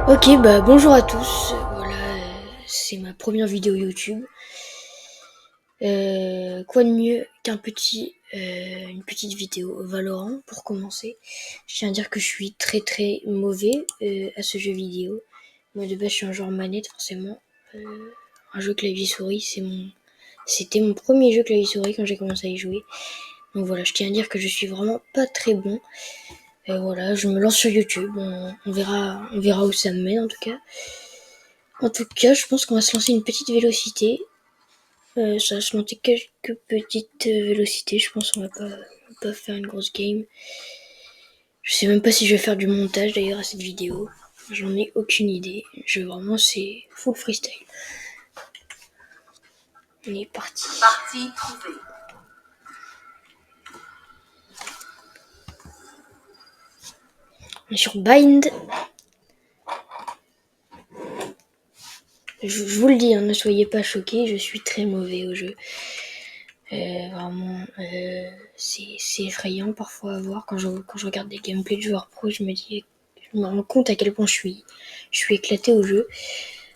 Ok, bah bonjour à tous. Voilà, c'est ma première vidéo YouTube. Quoi de mieux qu'un une petite vidéo Valorant pour commencer. Je tiens à dire que je suis très très mauvais à ce jeu vidéo. Moi de base je suis un joueur manette forcément. Un jeu clavier-souris, c'était mon premier jeu clavier-souris quand j'ai commencé à y jouer. Donc voilà, je tiens à dire que je suis vraiment pas très bon. Et voilà, je me lance sur YouTube. On verra où ça me mène en tout cas. En tout cas, je pense qu'on va se lancer une petite vélocité. Ça va se monter quelques petites vélocités. Je pense qu'on va pas faire une grosse game. Je sais même pas si je vais faire du montage d'ailleurs à cette vidéo. J'en ai aucune idée. Vraiment, c'est full freestyle. On est parti. Partie trouvée. On est sur Bind. Je vous le dis, hein, ne soyez pas choqués, je suis très mauvais au jeu. Vraiment, c'est effrayant parfois à voir. Quand je regarde des gameplays de joueurs pro, je me rends compte à quel point je suis éclaté au jeu.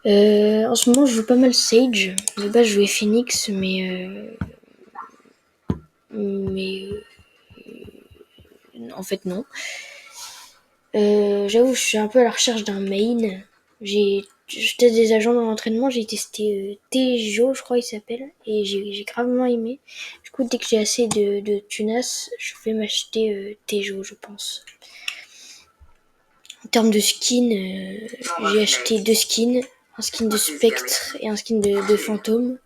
En ce moment, je joue pas mal Sage. De base, je jouais Phoenix, mais en fait non. J'avoue, je suis un peu à la recherche d'un main. Je teste des agents dans l'entraînement. J'ai testé Tejo, je crois il s'appelle, et j'ai gravement aimé. Du coup, dès que j'ai assez de tunas, je vais m'acheter Tejo, je pense. En termes de skin, j'ai acheté 2 skins. Un skin de spectre et un skin de fantôme.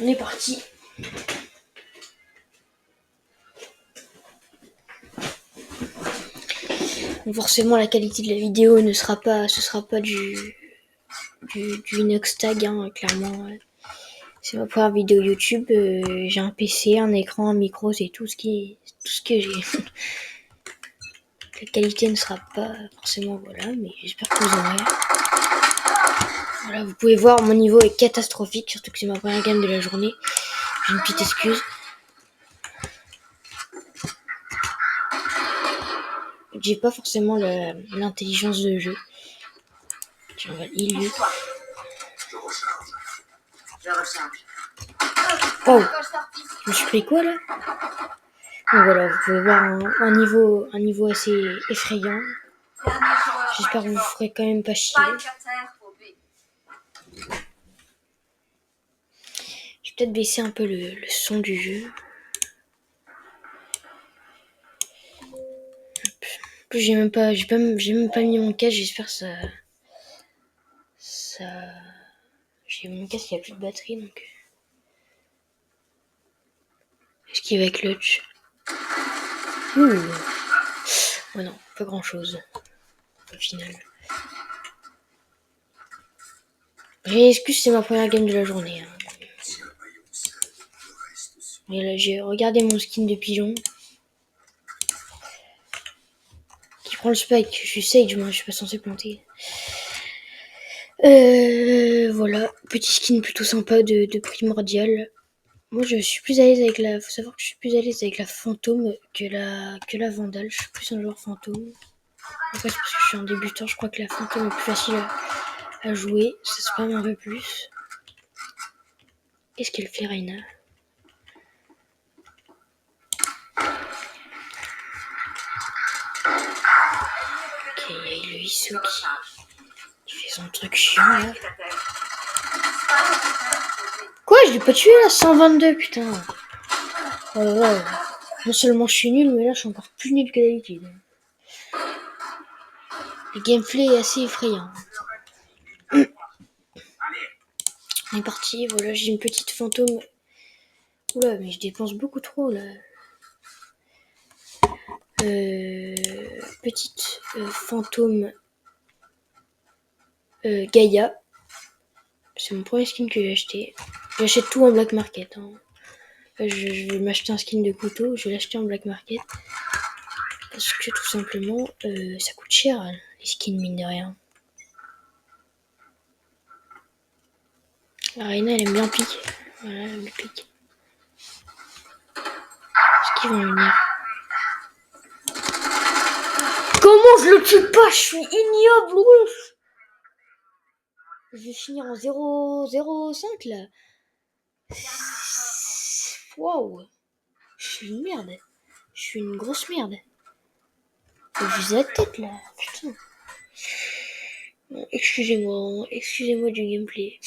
On est parti. Donc forcément, la qualité de la vidéo ce sera pas du inox tag, hein, clairement. C'est ma première vidéo YouTube. J'ai un PC, un écran, un micro, c'est tout ce que j'ai. La qualité ne sera pas forcément voilà, mais j'espère que vous aurez. Voilà, vous pouvez voir, mon niveau est catastrophique, surtout que c'est ma première game de la journée. J'ai une petite excuse. J'ai pas forcément l'intelligence de jeu. Tiens, on va l'île. Je recharge. Oh, je me suis pris quoi là? Donc voilà, vous pouvez voir un niveau assez effrayant. J'espère que vous ferez quand même pas chier. Je vais peut-être baisser un peu le son du jeu. En plus, j'ai même pas mis mon casque. J'espère que ça. J'ai mon casque, il n'y a plus de batterie donc. Est-ce qu'il va clutch? Oh non, pas grand chose au final. Excuse, c'est ma première game de la journée. Hein. Et là, j'ai regardé mon skin de pigeon. Qui prend le spike. Je suis Sage, moi, je suis pas censé planter. Voilà, petit skin plutôt sympa de primordial. Moi, je suis plus à l'aise avec faut savoir que je suis plus à l'aise avec la fantôme que la vandale. Je suis plus un joueur fantôme. Après, c'est parce que je suis un débutant. Je crois que la fantôme est plus facile à jouer. Ça se spam un peu plus. Qu'est-ce qu'elle fait, Reina? Ok, il y a le Issou qui fait son truc chiant là. Quoi? Je l'ai pas tué là? 122, putain. Oh là là. Non seulement je suis nul, mais là je suis encore plus nul que d'habitude. Le gameplay est assez effrayant. On est parti, voilà, j'ai une petite fantôme. Oula, mais je dépense beaucoup trop là. Petite fantôme Gaïa. C'est mon premier skin que j'ai acheté. J'achète tout en black market. Hein. je vais m'acheter un skin de couteau, je vais l'acheter en black market. Parce que tout simplement, ça coûte cher, hein, les skins, mine de rien. La Reina, elle aime bien pique. Voilà, elle me pique. Est-ce qu'ils vont venir? Comment je le tue pas? Je suis ignoble, ouf. Je vais finir en 0,05 là. Waouh. Je suis une merde. Je suis une grosse merde. Faut viser la tête là. Putain. Bon, excusez-moi du gameplay.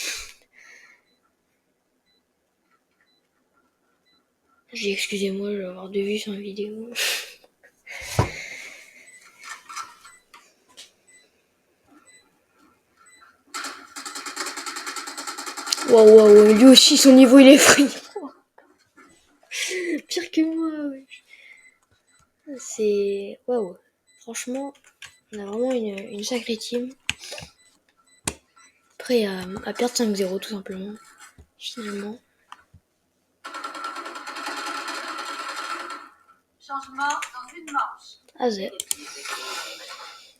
J'ai excusez-moi, je vais avoir 2 vues sur une vidéo. Waouh, lui aussi son niveau il est effrayant. Pire que moi, ouais. C'est. Waouh. Franchement, on a vraiment une sacrée team. Prêt à perdre 5-0 tout simplement. Finalement. Changement dans une manche. Azé.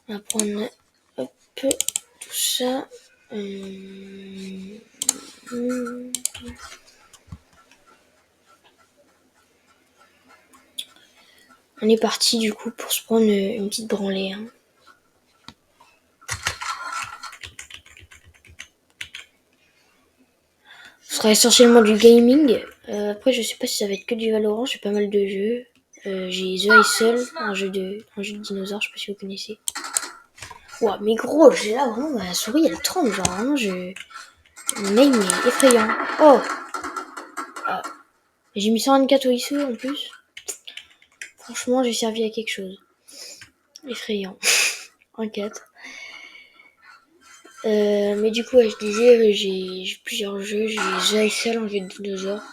On va prendre hop, tout ça. On est parti du coup pour se prendre une petite branlée. Hein. Ce sera essentiellement du gaming. Après, je sais pas si ça va être que du Valorant. J'ai pas mal de jeux. J'ai The Isle, un jeu de dinosaures. Je sais pas si vous connaissez. Ouah, mais gros, j'ai là vraiment ma souris elle tremble. Genre vraiment, mon aim est effrayant. Oh, ah. J'ai mis 124 OISE en plus. Franchement, j'ai servi à quelque chose. Effrayant. 1-4. Mais du coup, ouais, je disais, j'ai plusieurs jeux. J'ai The Isle, un jeu de dinosaures.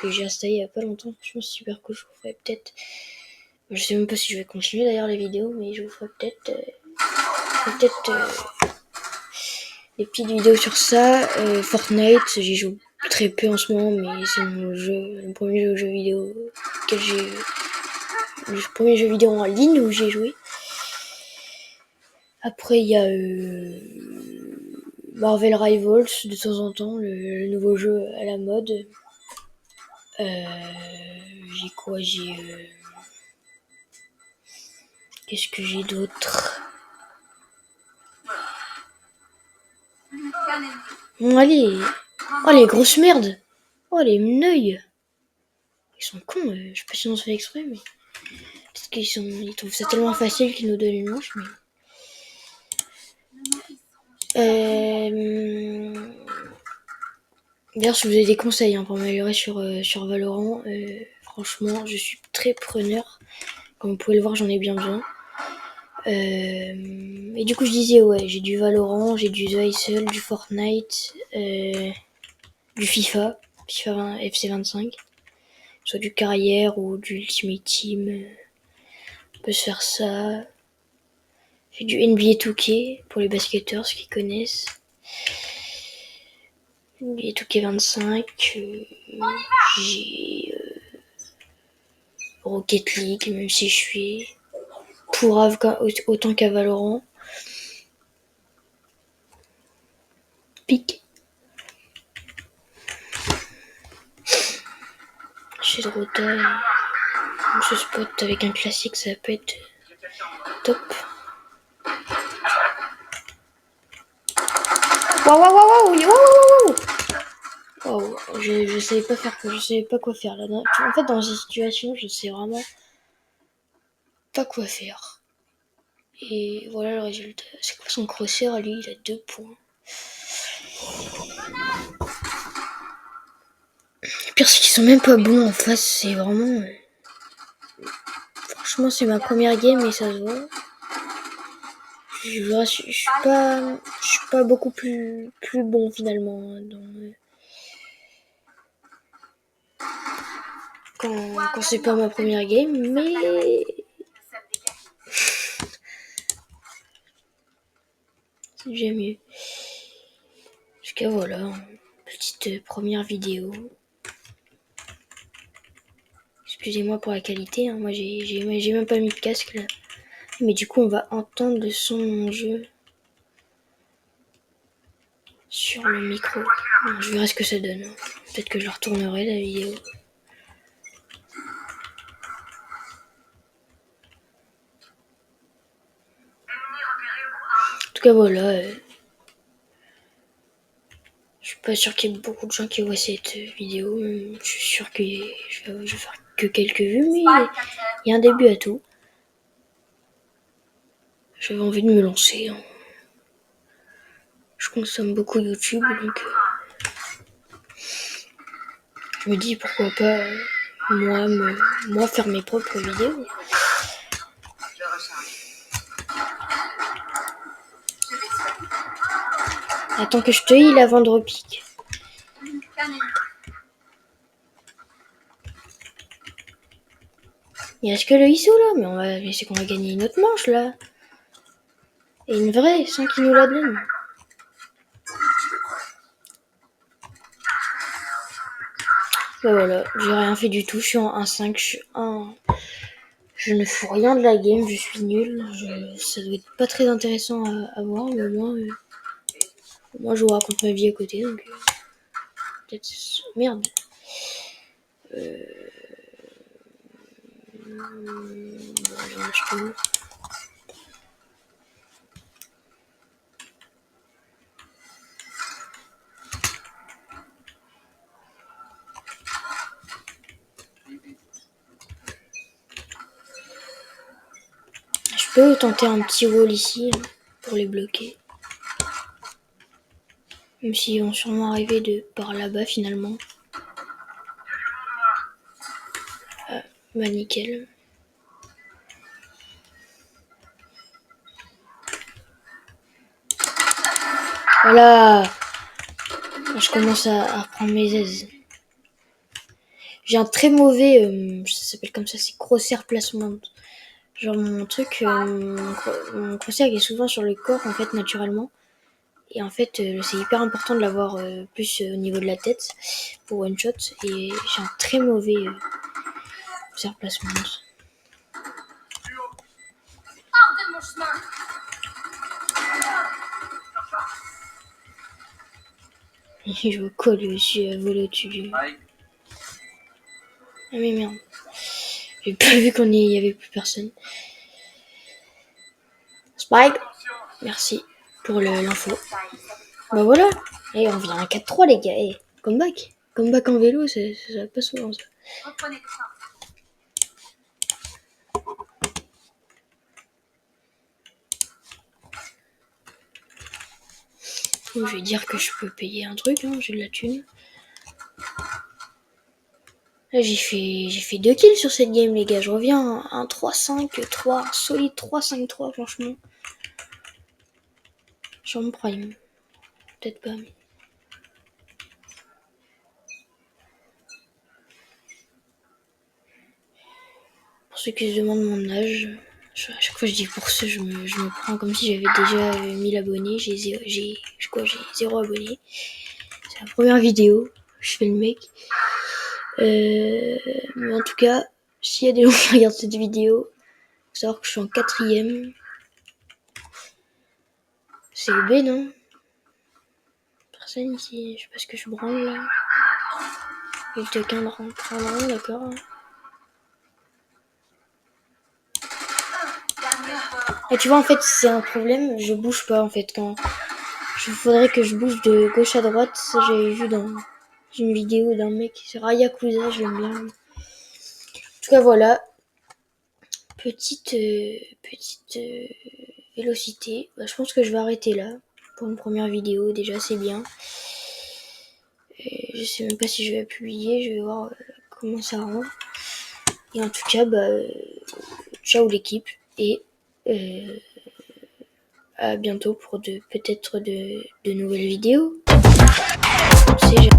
Que j'ai installé il y a pas longtemps. Franchement, c'est super cool. Je vous ferai peut-être. Je sais même pas si je vais continuer d'ailleurs les vidéos, mais je vous ferai peut-être. Des petites vidéos sur ça. Fortnite, j'y joue très peu en ce moment, mais c'est le premier jeu vidéo que j'ai. Le premier jeu vidéo en ligne où j'ai joué. Après, il y a Marvel Rivals de temps en temps, le nouveau jeu à la mode. J'ai quoi? Qu'est-ce que j'ai d'autre? Bon, allez. Oh, les grosses merdes. Oh, les meneuils. Ils sont cons. Je sais pas si on se fait exprès, mais peut-être ils trouvent ça tellement facile qu'ils nous donnent une manche, mais. D'ailleurs, si vous avez des conseils hein, pour m'améliorer sur Valorant, franchement, je suis très preneur. Comme vous pouvez le voir, j'en ai bien besoin. Et du coup, je disais, ouais, j'ai du Valorant, j'ai du The Isle, du Fortnite, du FIFA 20, FC25, soit du carrière ou du Ultimate Team. On peut se faire ça. J'ai du NBA 2K pour les basketteurs, ceux qui connaissent. NBA 2K25. J'ai Rocket League, même si je suis pourrave autant qu'à Valorant. Pique. J'ai le rota. Ce spot avec un classique, ça peut être top. Waouh. Je savais pas je savais pas quoi faire là. En fait, dans cette situation, je sais vraiment pas quoi faire. Et voilà le résultat. C'est quoi son crosshair? Lui, il a 2 points. Le pire, c'est qu'ils sont même pas bons en face. C'est vraiment. Franchement, c'est ma première game et ça se voit. Je suis pas beaucoup plus bon finalement quand c'est pas ma première game, mais c'est déjà mieux. Jusqu'à voilà, petite première vidéo. Excusez-moi pour la qualité, hein. Moi j'ai même pas mis de casque là. Mais du coup on va entendre le son de mon jeu sur le micro. Bon, je verrai ce que ça donne. Peut-être que je retournerai la vidéo. En tout cas voilà. Je suis pas sûr qu'il y ait beaucoup de gens qui voient cette vidéo. Je suis sûr que je vais faire que quelques vues, mais il y a un début à tout. J'avais envie de me lancer. Hein. Je consomme beaucoup YouTube, donc je me dis pourquoi pas moi faire mes propres vidéos. Attends que je te heal avant de repique. Il reste que le ISO là, mais c'est qu'on va gagner une autre manche là. Et une vraie, sans qu'il nous la donne. Bah voilà, j'ai rien fait du tout, je suis en 1-5, je ne fous rien de la game, je suis nul. Ça doit être pas très intéressant à voir, mais moi je vous raconte ma vie à côté, donc peut-être... Merde. Je peux tenter un petit wall ici hein, pour les bloquer. Même s'ils vont sûrement arriver de par là-bas finalement. Bah nickel. Voilà. Je commence à reprendre mes aises. J'ai un très mauvais, ça s'appelle comme ça, c'est crosshair placement. Genre mon truc, mon crosshair est souvent sur le corps en fait naturellement. Et en fait c'est hyper important de l'avoir plus au niveau de la tête pour one shot. Et j'ai un très mauvais crosshair placement. Je me colle aussi à voler au-dessus du... Ah mais merde. J'ai pas vu qu'il y avait plus personne. Spike. Merci pour l'info. Bah voilà. Et on vient à 4-3 les gars. Et comeback. Comeback en vélo, ça va pas souvent ça. Je vais dire que je peux payer un truc, hein, j'ai de la thune. Là j'ai fait 2 kills sur cette game les gars. Je reviens à un 3-5-3, solide 3-5-3 franchement. Sur mon prime. Peut-être pas mais... Pour ceux qui se demandent mon âge, à chaque fois je dis pour ceux, je me prends comme si j'avais déjà 1000 abonnés. J'ai 0 abonnés. C'est la première vidéo, je fais le mec. Mais en tout cas, s'il y a des gens qui regardent cette vidéo, faut savoir que je suis en 4ème. C'est le B, non? Personne ici, je sais pas ce que je branle là. Il y a quelqu'un de rentrer en rond, d'accord. Et tu vois, en fait, c'est un problème, je bouge pas en fait. Quand il faudrait que je bouge de gauche à droite, ça j'avais vu dans une vidéo d'un mec, c'est Rayakuza, je l'aime bien. En tout cas, voilà. Petite vélocité. Bah, je pense que je vais arrêter là pour une première vidéo. Déjà, c'est bien. Et je sais même pas si je vais la publier. Je vais voir comment ça rend. Et en tout cas, ciao l'équipe. Et à bientôt pour peut-être de nouvelles vidéos. On sait jamais.